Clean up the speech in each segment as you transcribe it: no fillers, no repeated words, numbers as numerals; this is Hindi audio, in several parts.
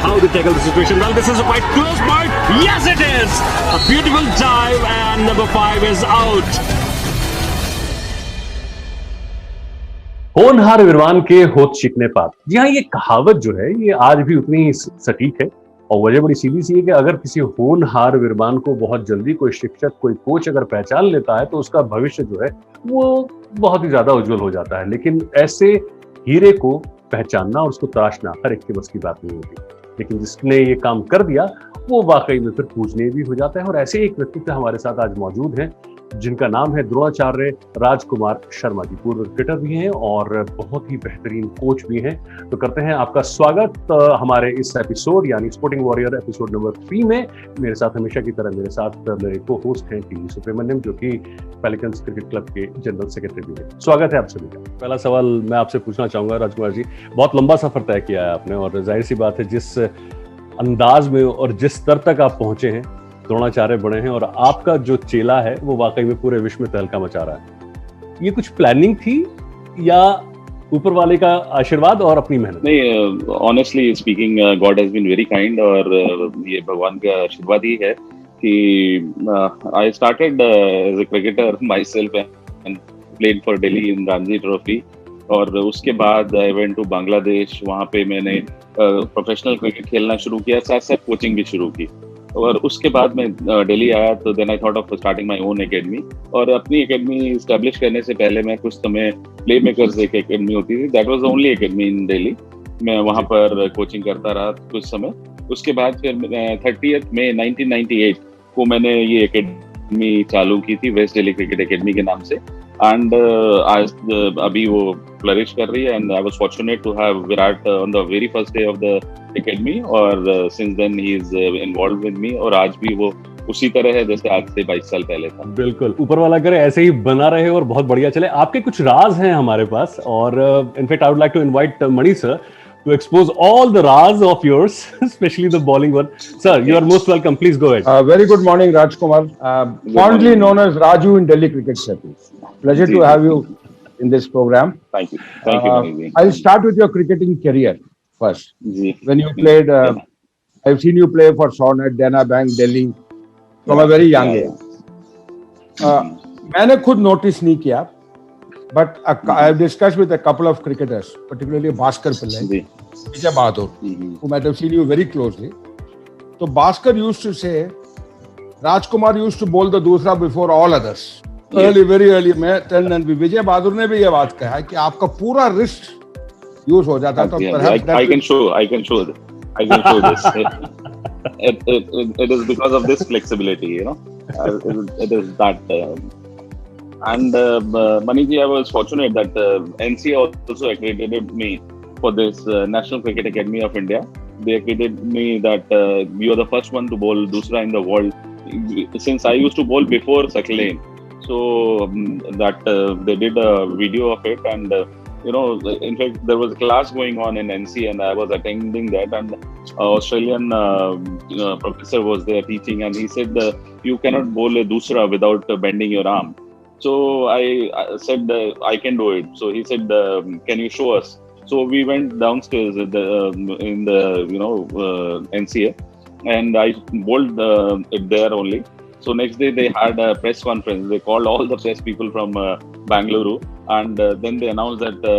how they tackle the situation. Well, this is a quite close point. Yes, it is. A beautiful dive, and number 5 is out. होनहार विद्वान के होत शिकने पात। जी हाँ, ये कहावत जो है ये आज भी उतनी ही सटीक है और वजह बड़ी सीधी सी है कि अगर किसी होनहार विद्वान को बहुत जल्दी कोई शिक्षक, कोई कोच अगर पहचान लेता है तो उसका भविष्य जो है वो बहुत ही ज्यादा उज्जवल हो जाता है। लेकिन ऐसे हीरे को पहचानना और उसको तराशना हर एक के बस की बात नहीं होती, लेकिन जिसने ये काम कर दिया वो वाकई में फिर पूजनीय भी हो जाता है। और ऐसे एक व्यक्तित्व हमारे साथ आज मौजूद हैं जिनका नाम है द्रोणाचार्य राजकुमार शर्मा जी। पूर्व क्रिकेटर भी हैं और बहुत ही बेहतरीन कोच भी हैं। तो करते हैं आपका स्वागत हमारे इस एपिसोड यानी स्पोर्टिंग वॉरियर एपिसोड नंबर 3 में। मेरे साथ हमेशा की तरह मेरे साथ मेरे को होस्ट हैं टीवी सुब्रमण्यम, जो कि पेलिकन्स क्रिकेट क्लब के जनरल सेक्रेटरी भी हैं। स्वागत है आप सभी का। पहला सवाल मैं आपसे पूछना चाहूंगा राजकुमार जी, बहुत लंबा सफर तय किया है आपने और जाहिर सी बात है जिस अंदाज में और जिस स्तर तक आप पहुंचे हैं, द्रोणाचार्य बने हैं और आपका जो चेला है वो वाकई में पूरे विश्व में तहलका मचा रहा है। ये कुछ प्लानिंग थी या ऊपर वाले का आशीर्वाद और अपनी मेहनत? नहीं, honestly speaking God has been very kind और ये भगवान का आशीर्वाद ही है कि I started as a cricketer myself and played for Delhi in Ranji Trophy और उसके बाद आई वेंट टू बांग्लादेश। वहाँ पे मैंने प्रोफेशनल क्रिकेट खेलना शुरू किया, साथ साथ कोचिंग भी शुरू की और उसके बाद मैं दिल्ली आया तो then I thought of starting my own academy. और अपनी एकेडमी एस्टैब्लिश करने से पहले मैं कुछ समय प्ले मेकर्स एक एकेडमी होती थी, that was the only academy in Delhi. मैं वहाँ पर कोचिंग करता रहा कुछ समय। उसके बाद फिर 30 मई 1998 को मैंने ये एकेडमी चालू की थी, वेस्ट दिल्ली क्रिकेट एकेडमी के नाम से। एंड आज अभी वो फ्लरिश कर रही है and I was fortunate to have Virat on the very first day of the academy और since then he is involved with me और आज भी वो उसी तरह है जैसे आज से 22 साल पहले था। बिल्कुल, ऊपर वाला करे ऐसे ही बना रहे और बहुत बढ़िया चले। आपके कुछ राज हैं हमारे पास और in fact I would like to invite Mani sir to expose all the raz of yours, especially the bowling one. Sir, you are most welcome. Please go ahead. Very good morning, Rajkumar. Fondly known as Raju in Delhi Cricket Circles. Pleasure to have you in this program. Thank you. Thank you. I'll start with your cricketing career first. When you played, I've seen you play for Sonet, Dena Bank, Delhi from a very young age. मैंने खुद नोटिस नहीं किया, but I've discussed with a couple of cricketers, particularly Bhaskar Pillai, Vijay Bahadur, who might have seen you very closely. So Bhaskar used to say, Rajkumar used to bowl the दूसरा before all others. Early, very early. मैं and Vijay Bahadur ने भी ये बात कहा है कि आपका पूरा wrist use हो जाता तो I can show this. It is because of this flexibility, you know. It is that. And Maniji, I was fortunate that NCA also accredited me for this National Cricket Academy of India. They accredited me that you are the first one to bowl Dusra in the world. Since I used to bowl before Sakleen, so that they did a video of it, and you know, in fact, there was a class going on in NCA, and I was attending that, and Australian professor was there teaching, and he said you cannot bowl a Dusra without bending your arm. So I said I can do it. So he said, "Can you show us?" So we went downstairs in the NCA, and I bowled it there only. So next day they had a press conference. They called all the press people from Bangalore, and then they announced that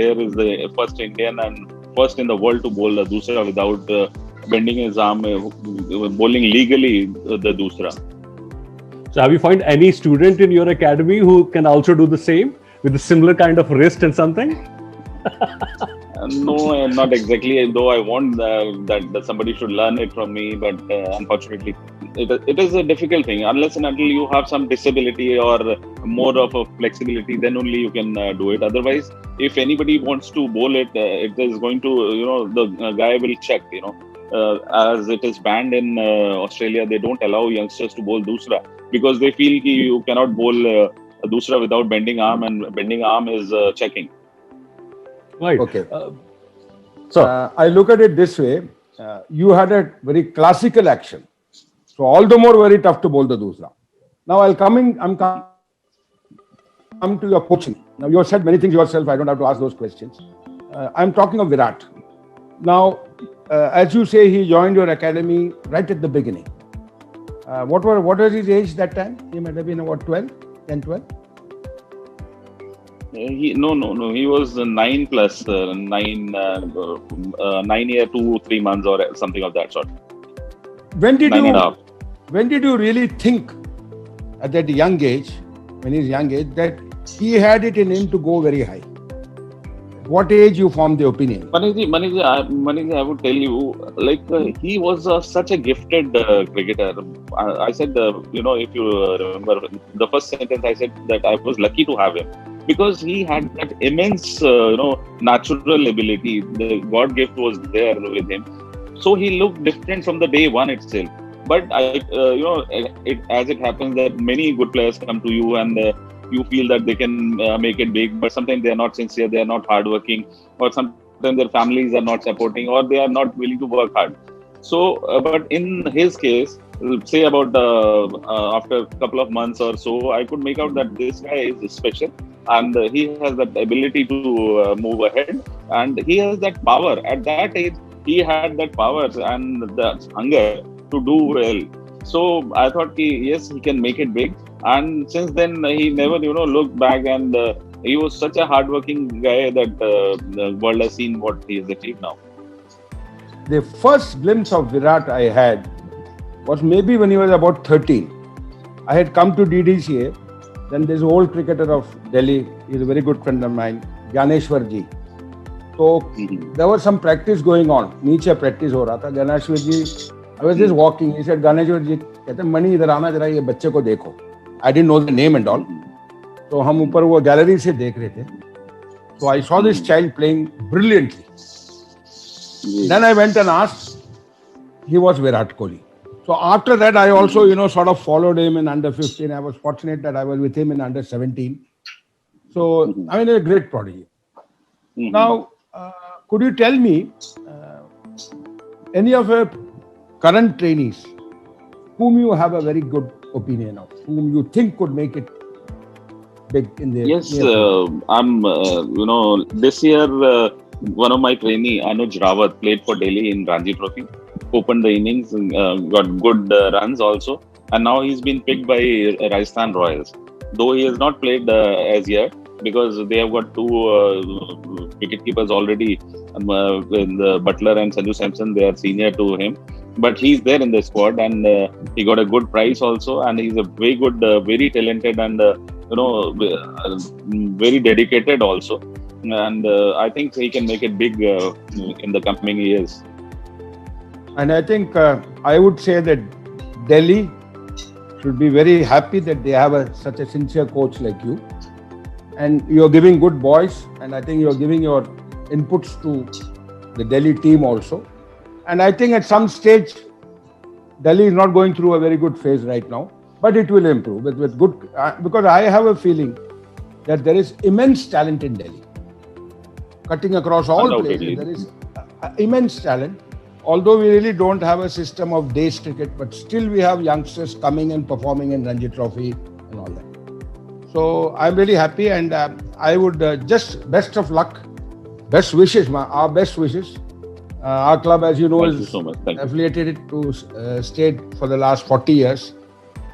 here is the first Indian and first in the world to bowl the Dusra without bending his arm, bowling legally the Dusra. So have you found any student in your academy who can also do the same with a similar kind of wrist and something? No, not exactly. Though I want that somebody should learn it from me, but unfortunately, it is a difficult thing. Unless and until you have some disability or more of a flexibility, then only you can do it. Otherwise, if anybody wants to bowl it, it is going to, you know, the guy will check, you know. As it is banned in Australia, they don't allow youngsters to bowl Dusra because they feel that you cannot bowl Dusra without bending arm, and bending arm is checking. Right. Okay. So I look at it this way: you had a very classical action, so all the more very tough to bowl the Dusra. Now I'm coming to your coaching. Now you have said many things yourself. I don't have to ask those questions. I'm talking of Virat. Now as you say, he joined your academy right at the beginning. What was his age that time? He might have been about 12, 10, 12? No. He was 9 plus 9 year 2-3 months or something of that sort. When did 9.5. When did you really think at that young age, when he's young age, that he had it in him to go very high? What age you formed the opinion? Maniji, I would tell you, he was such a gifted cricketer. I said, if you remember, the first sentence I said that I was lucky to have him because he had that immense, natural ability. The God gift was there with him. So he looked different from the day one itself. But as it happens that many good players come to you and you feel that they can make it big, but sometimes they are not sincere, they are not hardworking, or sometimes their families are not supporting, or they are not willing to work hard. So, but in his case, say about after a couple of months or so, I could make out that this guy is special and he has that ability to move ahead, and he has that power. At that age, he had that power and the hunger to do well. So I thought, yes, he can make it big. And since then, he never, looked back, and he was such a hardworking guy that the world has seen what he has achieved now. The first glimpse of Virat I had was maybe when he was about 13. I had come to DDCA. Then there's an old cricketer of Delhi. He's a very good friend of mine, Gyaneshwar ji. So there was some practice going on. Niche practice ho raha tha. Gyaneshwar ji, I was just walking. He said, Gyaneshwar ji, कहते Mani इधर आना जरा ये बच्चे को देखो. I didn't know the name and all. So हम ऊपर वो गैलरी से देख रहे थे. So I saw this child playing brilliantly. Then I went and asked. He was Virat Kohli. So after that, I also, sort of followed him in under 15. I was fortunate that I was with him in under 17. So, I mean, a great prodigy. Now, could you tell me any of your current trainees whom you have a very good opinion of, whom you think could make it big in the Yes, I'm, this year, one of my trainee, Anuj Rawat, played for Delhi in Ranji Trophy, opened the innings, got good runs also, and now he's been picked by Rajasthan Royals. Though he has not played as yet, because they have got two wicket keepers already, with Butler and Sanju Samson, they are senior to him. But he's there in the squad, and he got a good price also, and he's a very good, very talented, and very dedicated also. And I think he can make it big in the coming years. And I think I would say that Delhi should be very happy that they have such a sincere coach like you. And you're giving good boys, and I think you're giving your inputs to the Delhi team also. And I think at some stage, Delhi is not going through a very good phase right now, but it will improve with good, because I have a feeling that there is immense talent in Delhi. Cutting across all places, there is immense talent. Although we really don't have a system of days cricket, but still we have youngsters coming and performing in Ranji Trophy and all that. So I'm really happy, and I would just best of luck, best wishes, our best wishes. Our club, as you know, Thank is you so much. affiliated to state for the last 40 years.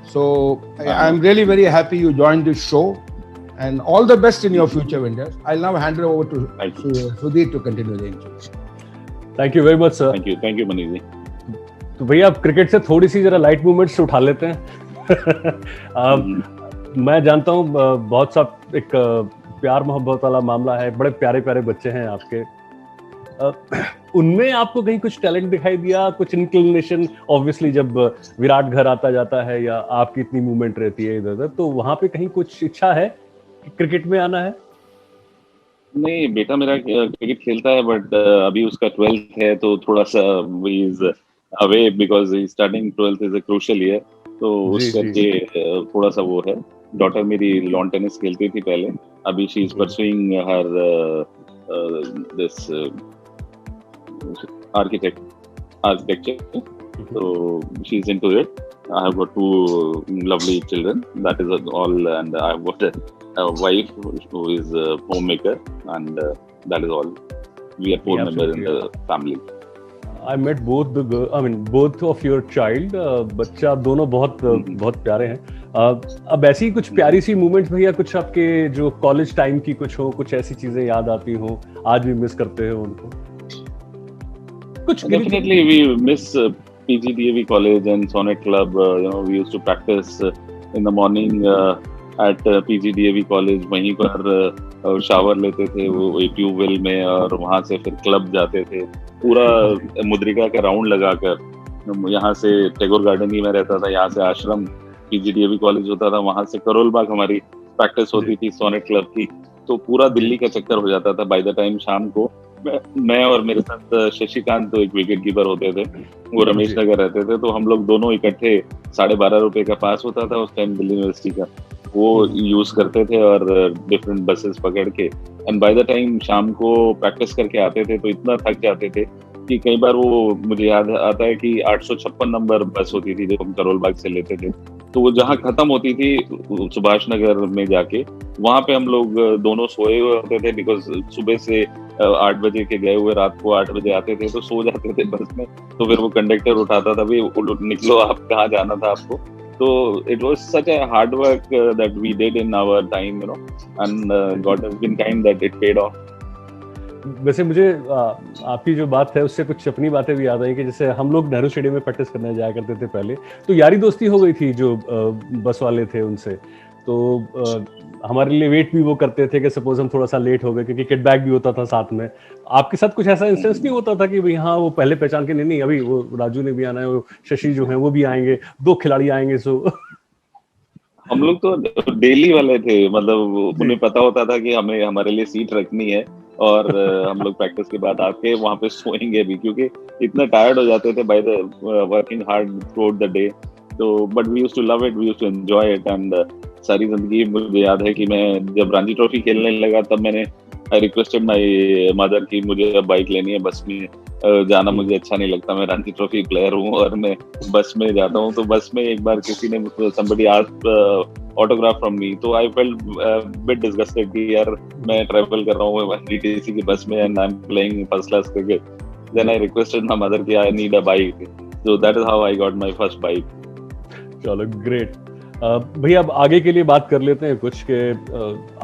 So I'm really very happy you joined this show, and all the best in your future ventures. I'll now hand it over to Sudhir to continue the interview. Thank you very much sir. Thank you Manish ji. तो भैया आप क्रिकेट से थोड़ी सी जरा लाइट मूवमेंट्स उठा लेते हैं. मैं जानता हूँ बहुत सा एक प्यार मोहब्बत वाला मामला है, बड़े प्यारे प्यारे बच्चे हैं आपके. उनमें आपको कहीं कुछ टैलेंट दिखाई दिया, कुछ इंक्लिनेशन? ऑब्वियसली जब विराट घर आता जाता है या आपकी इतनी मूवमेंट रहती है इधर उधर, तो वहां पे कहीं कुछ इच्छा है कि क्रिकेट में आना है? नहीं, बेटा मेरा क्रिकेट खेलता है, बट अभी उसका 12th है, तो थोड़ा सा he is away because he starting 12th is a crucial year, तो उस करके थोड़ा सा वो है. डॉटर मेरी लॉन टेनिस खेलती थी पहले, अभी she is pursuing her this architecture, so she's into it. I have got 2 lovely children, that is all, and I have got a wife who is a homemaker, and that is all. We are 4 members in the family. I met both of your child. बच्चा दोनों बहुत प्यारे हैं. अब ऐसी ही कुछ प्यारी सी मोमेंट्स भैया, कुछ आपके जो कॉलेज टाइम की कुछ हो, कुछ ऐसी चीजें याद आती हो, आज भी मिस करते हो उनको? कुछ Definitely we miss PGDAV College and Sonnet Club. We used to practice in the morning at PGDAV College. वहीं पर शावर लेते थे वो ट्यूबवेल में, और वहाँ से फिर क्लब जाते थे. पूरा मुद्रिका का राउंड लगाकर यहाँ से टैगोर गार्डन ही में रहता था, यहाँ से आश्रम PGDAV कॉलेज होता था, वहाँ से करोल बाग हमारी प्रैक्टिस होती थी सोनेट क्लब की. तो पूरा दिल्ली का चक्कर हो जाता था. बाय द टाइम शाम को मैं और मेरे साथ शशिकांत तो एक विकेट कीपर होते थे, वो रमेश नगर रहते थे, तो हम लोग दोनों इकट्ठे 12.5 रुपए का पास होता था उस टाइम दिल्ली यूनिवर्सिटी का, वो यूज करते थे और डिफरेंट बसेस पकड़ के. एंड बाय द टाइम शाम को प्रैक्टिस करके आते थे तो इतना थक जाते थे कि कई बार वो मुझे याद आता है कि 856 नंबर बस होती थी जो हम करोल बाग से लेते थे, तो वो जहाँ खत्म होती थी सुभाष नगर में जाके, वहां पे हम लोग दोनों सोए हुए होते थे. बिकॉज सुबह से 8 बजे के गए हुए रात को 8 बजे आते थे, तो सो जाते थे बस में. तो फिर वो कंडक्टर उठाता था, भाई निकलो आप, कहाँ जाना था आपको. तो it was such a hard work that we did in our time, and God has been kind that it paid off. वैसे मुझे आपकी जो बात है उससे कुछ अपनी बातें भी याद आई कि जैसे हम लोग नेहरू स्टेडियम में प्रैक्टिस करने जाया करते थे पहले, तो यारी दोस्ती हो गई थी जो बस वाले थे उनसे. तो हमारे लिए वेट भी वो करते थे कि सपोज हम थोड़ा सा लेट हो गए, क्योंकि किट बैग भी होता था साथ में. आपके साथ कुछ ऐसा इंस्टेंस नहीं होता था कि भाई हाँ वो पहले पहचान के नहीं अभी वो राजू ने भी आना है, वो शशि जो है वो भी आएंगे, 2 खिलाड़ी आएंगे, सो हम लोग तो डेली वाले थे. मतलब उन्हें पता होता था कि हमें हमारे लिए सीट रखनी है, और हम लोग प्रैक्टिस के बाद आके वहाँ पे सोएंगे भी, क्योंकि इतना टायर्ड हो जाते थे by the working hard throughout the day. तो but we used to love it, we used to enjoy it. And सारी जिंदगी मुझे याद है कि मैं जब रणजी ट्रॉफी खेलने लगा तब मैंने आई रिक्वेस्टेड माई मदर की मुझे अब बाइक लेनी है, बस में जाना मुझे अच्छा नहीं लगता, मैं रणजी ट्रॉफी प्लेयर हूँ और मैं बस में जाता हूँ. तो बस में एक बार किसी ने somebody asked autograph from me, तो I felt bit disgusted कि यार मैं ट्रैवल कर रहा हूँ DTC की बस में and I'm playing first class cricket. Then I requested my mother कि I need a bike. So that is how I got my first bike. चलो ग्रेट. भैया अब आगे के लिए बात कर लेते हैं कुछ के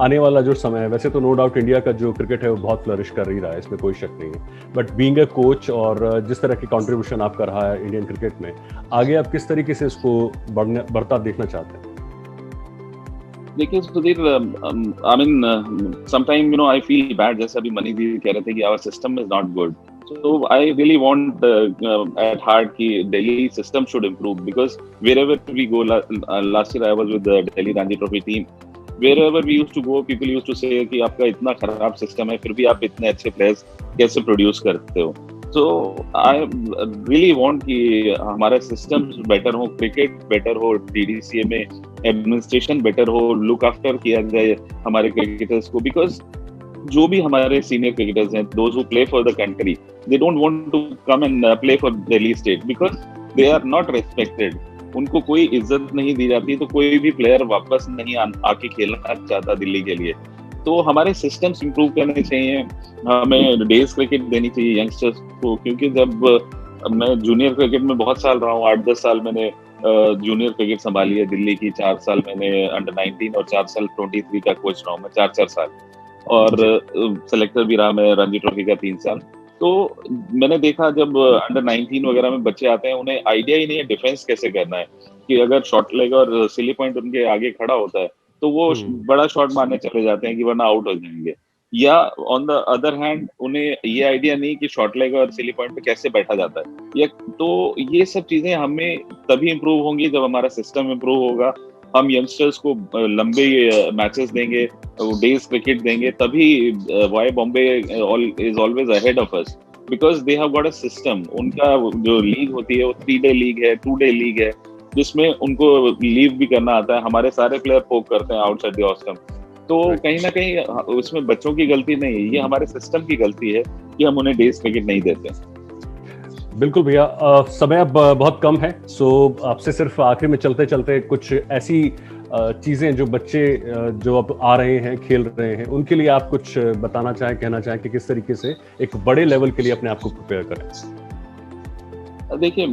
आने वाला जो समय है. वैसे तो नो डाउट इंडिया का जो क्रिकेट है वो बहुत फ्लरिश कर ही रहा है, इसमें कोई शक नहीं है. बट बीइंग अ कोच और जिस तरह की कंट्रीब्यूशन आपका रहा है इंडियन क्रिकेट में, आगे आप किस तरीके से इसको बढ़ता देखना चाहते हैं? देखिए Sudhir, I mean sometime I feel bad, जैसे अभी मनी जी कह रहे थे कि our system is not good. So I really want at heart कि Delhi system should improve, because wherever we go, last year I was with the Delhi Ranji Trophy team. Wherever we used to go, people used to say कि आपका इतना खराब सिस्टम है, फिर भी आप इतने अच्छे प्लेयर्स कैसे प्रोड्यूस करते हो. So I really want कि हमारा सिस्टम बेटर हो, क्रिकेट बेटर हो, DDCA में एडमिनिस्ट्रेशन बेटर हो, लुक आफ्टर किया जाए हमारे क्रिकेटर्स को. बिकॉज जो भी हमारे सीनियर क्रिकेटर्स हैं, those who play for the country, they don't want to come and play for Delhi state, because they are not respected. उनको कोई इज्जत नहीं दी जाती, तो कोई भी प्लेयर वापस नहीं आके खेलना चाहता दिल्ली के लिए. तो हमारे सिस्टम्स इंप्रूव करने चाहिए, हमें डेज क्रिकेट देनी चाहिए यंगस्टर्स को. क्योंकि जब मैं जूनियर क्रिकेट में बहुत साल रहा हूँ, 8-10 साल मैंने जूनियर क्रिकेट संभाली है दिल्ली की, 4 साल मैंने अंडर-19 और 4 साल 23 का कोच रहा हूँ मैं, 4 साल, और सेलेक्टर भी रहा मैं रणजी ट्रॉफी का 3 साल. तो मैंने देखा जब अंडर-19 वगैरह में बच्चे आते हैं, उन्हें आइडिया ही नहीं है डिफेंस कैसे करना है, कि अगर शॉर्ट लेग और सिली पॉइंट उनके आगे खड़ा होता है तो वो बड़ा शॉट मारने चले जाते हैं कि वरना आउट हो जाएंगे. या ऑन द अदर हैंड उन्हें ये आइडिया नहीं कि शॉर्ट लेग और सिली पॉइंट पे कैसे बैठा जाता है. या तो ये सब चीजें हमें तभी इम्प्रूव होंगी जब हमारा सिस्टम इम्प्रूव होगा, हम यंगस्टर्स को लंबे मैचेस देंगे, डेज क्रिकेट देंगे, तभी why Bombay is always ahead of us, because they have got a system. उनका जो लीग होती है वो 3-डे लीग है, 2-डे लीग है, जिसमें उनको लीव भी करना आता है. हमारे सारे प्लेयर पोक करते हैं आउटसाइड द ऑस्टम. तो कहीं ना कहीं उसमें बच्चों की गलती नहीं है, ये हमारे सिस्टम की गलती है कि हम उन्हें डेज क्रिकेट नहीं देते. बिल्कुल भैया, समय अब बहुत कम है, सो आपसे सिर्फ आखिर में चलते चलते कुछ ऐसी चीज़ें जो बच्चे जो अब आ रहे हैं, खेल रहे हैं, उनके लिए आप कुछ बताना चाहें, कहना चाहें कि किस तरीके से एक बड़े लेवल के लिए अपने आप को प्रिपेयर करें. देखिए,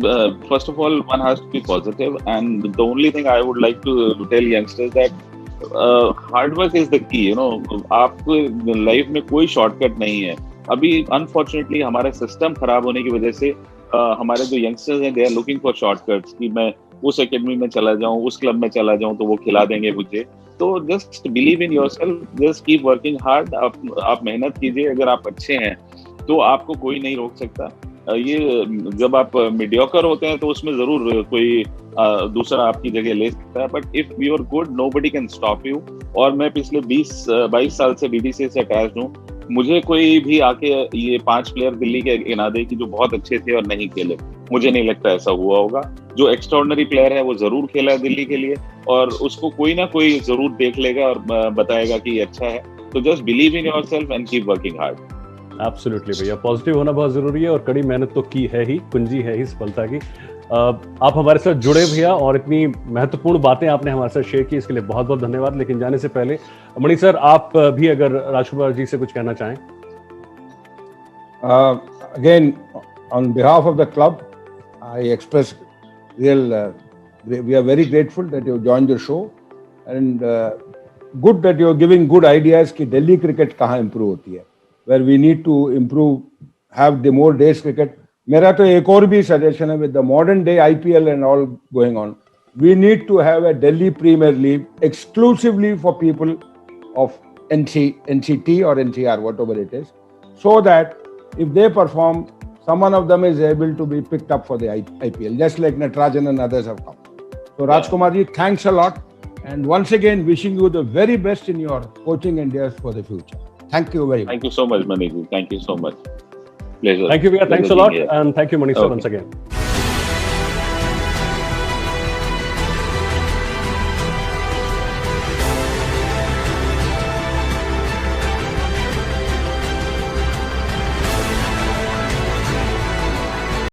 first of all, one has to be positive, and the only thing I would like to tell youngsters that hard work is the key. You know, आपको लाइफ में कोई शॉर्टकट नहीं है. अभी अनफॉर्चुनेटली हमारा सिस्टम खराब होने की वजह से हमारे जो यंगस्टर्स हैं, they are looking for shortcuts कि मैं उस एकेडमी में चला जाऊं, उस क्लब में चला जाऊं तो वो खिला देंगे मुझे. तो just believe in yourself, just keep working hard. आप मेहनत कीजिए. अगर आप अच्छे हैं तो आपको कोई नहीं रोक सकता. ये जब आप मीडियोकर होते हैं तो उसमें जरूर कोई दूसरा आपकी जगह ले सकता है, but if you are good nobody can stop you. और मैं पिछले 22 साल से बीडीसी से अटैच्ड हूँ. मुझे कोई भी आके ये 5 प्लेयर दिल्ली के गिना दे कि जो बहुत अच्छे थे और नहीं खेले, मुझे नहीं लगता ऐसा हुआ होगा. जो एक्स्ट्राऑर्डिनरी प्लेयर है वो जरूर खेला है दिल्ली के लिए, और उसको कोई ना कोई जरूर देख लेगा और बताएगा कि ये अच्छा है. तो just believe in yourself and keep working hard. Absolutely भैया, पॉजिटिव होना बहुत जरूरी है और कड़ी मेहनत तो की है ही, कुंजी है ही सफलता की. आप हमारे साथ जुड़े भैया और इतनी महत्वपूर्ण बातें आपने हमारे साथ शेयर की, इसके लिए बहुत बहुत धन्यवाद. लेकिन जाने से पहले मणि सर, आप भी अगर राजकुमार जी से कुछ कहना चाहें. Again on behalf of the club I express real we are very grateful that you join the show, and good that you are giving good ideas कि दिल्ली क्रिकेट कहाँ इंप्रूव होती है, where we need to improve, have the more days cricket. मेरा तो एक और भी सजेशन है, with the modern day IPL and all going on, we need to have a Delhi Premier League exclusively for people of NCT or NCR, whatever it is, so that if they perform, someone of them is able to be picked up for the IPL, just like Natarajan and others have come. So Rajkumar ji, thanks a lot, and once again wishing you the very best in your coaching endeavors for the future. Thank you very much. Thank you so much, Manish. Thank you so much. Pleasure. Thank you, Vijay. Thanks a lot. And thank you, Manish, Okay. once again.